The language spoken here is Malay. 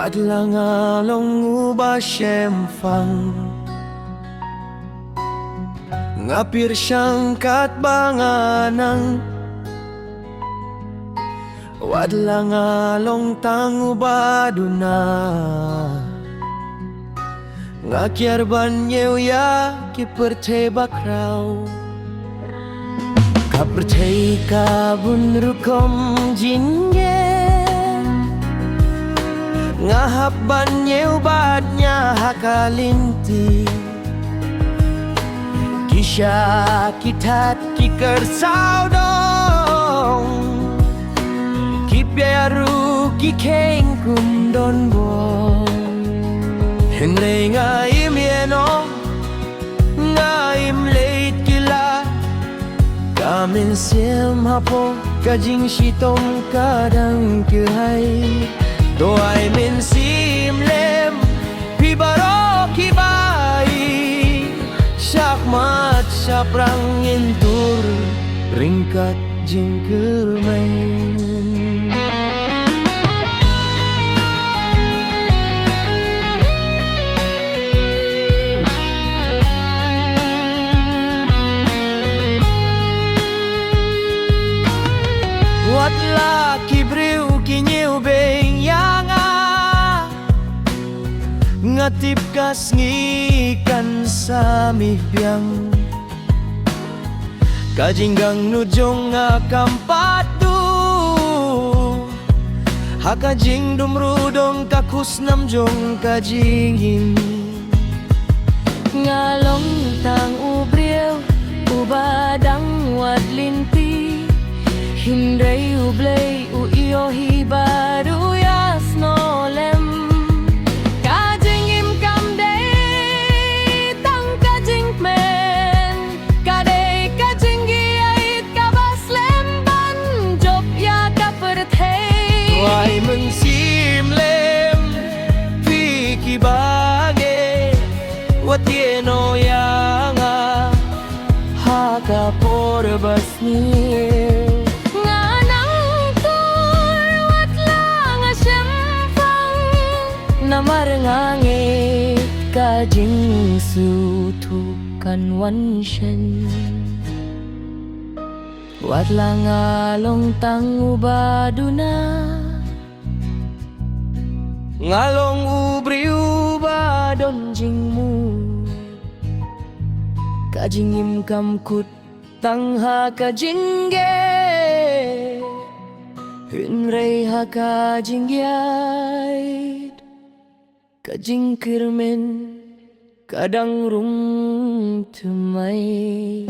Wadlang along uba siyem fang ngapir siyang katbanganang wadlang along tang ubado na ngakyar banyew ya kiperte bakraw kaperte kabun rukom jinge ngahabban niya badnya hakalinti kisya kitat kikersaw dong kipyaru kikeng kundon bo henry ngaim yeno ngaim late kila kamin sim hapo kajing sitom kadang kihay doay min simlem pibaro kibai syakmat syaprang intur ringkat jingkel main watla kibriu kinyiu beng ngatip kas ngikan sa mihbyang kajinggang nujong ngakampatu hakajing dumrudong kakus namjong kajingin ngalong tang ubriel ubadang wadlinti hindray ublay uiyo hibadu yasnolem ay mensimlem piki bage watieno yanga haka por basnir nganang tur watlang asyempang namarengange kajing sutukan wanshen wadlang along tang ubaduna ngalong ubri ubadon jingmu kajingim kamkut tangha kajingge hinrei ha kajingyait kajingkirmen kadang rum tumay